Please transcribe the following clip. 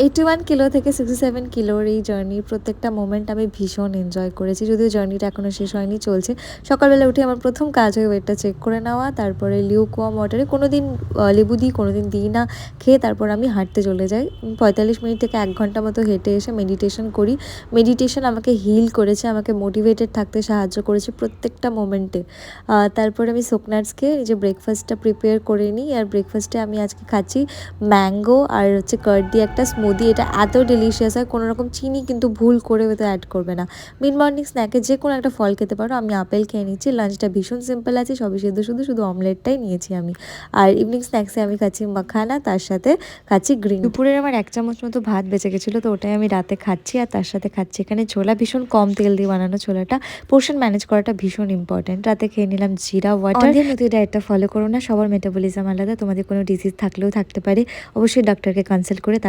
81 kilo থেকে 67 কিলোর এই জার্নির প্রত্যেকটা মোমেন্ট আমি ভীষণ এনজয় করেছি। যদিও জার্নিটা এখনও শেষ হয়নি, চলছে। সকালবেলা উঠে আমার প্রথম কাজ হয় ওয়েটটা চেক করে নেওয়া, তারপরে লিউকওয়ার্ম ওয়াটারে কোনোদিন লেবু দিই, কোনোদিন দিই না, খেয়ে তারপর আমি হাঁটতে চলে যাই। 45 মিনিট থেকে 1 ঘন্টা মতো হেঁটে এসে মেডিটেশন করি। মেডিটেশন আমাকে হিল করেছে, আমাকে মোটিভেটেড থাকতে সাহায্য করেছে প্রত্যেকটা মোমেন্টে। তারপরে আমি সোকনাটস খেয়ে নিজে ব্রেকফাস্টটা প্রিপেয়ার করে নিই। আর ব্রেকফাস্টে আমি আজকে খাচ্ছি ম্যাঙ্গো আর হচ্ছে কার্ড দিয়ে একটা স্মুদি। এটা এত ডেলিশিয়াস হয়, কোনো রকম চিনি কিন্তু ভুল করে হয়তো অ্যাড করবে না। মিড মর্নিং স্ন্যাকে যে কোনো একটা ফল খেতে পারো, আমি আপেল খেয়ে নিচ্ছি। লাঞ্চটা ভীষণ সিম্পল আছে, সবই সেদ্ধ শুধু অমলেটটাই নিয়েছি আমি। আর ইভিনিং স্ন্যাক্সে আমি খাচ্ছি মাখানা, তার সাথে খাচ্ছি গ্রিন। দুপুরের আমার 1 চামচ মতো ভাত বেঁচে গেছিলো, তো ওটাই আমি রাতে খাচ্ছি। আর তার সাথে খাচ্ছি এখানে ছোলা, ভীষণ কম তেল দিয়ে বানানো ছোলাটা। পোর্শন ম্যানেজ করাটা ভীষণ ইম্পর্টেন্ট। রাতে খেয়ে নিলাম জিরা ওয়াটার। অন্ধের মতো ডায়েটটা ফলো করো না, সবার মেটাবলিজম আলাদা, তোমাদের কোনো ডিজিজ থাকলেও থাকতে পারে। অবশ্যই ডাক্তারকে কনসাল্ট করে তার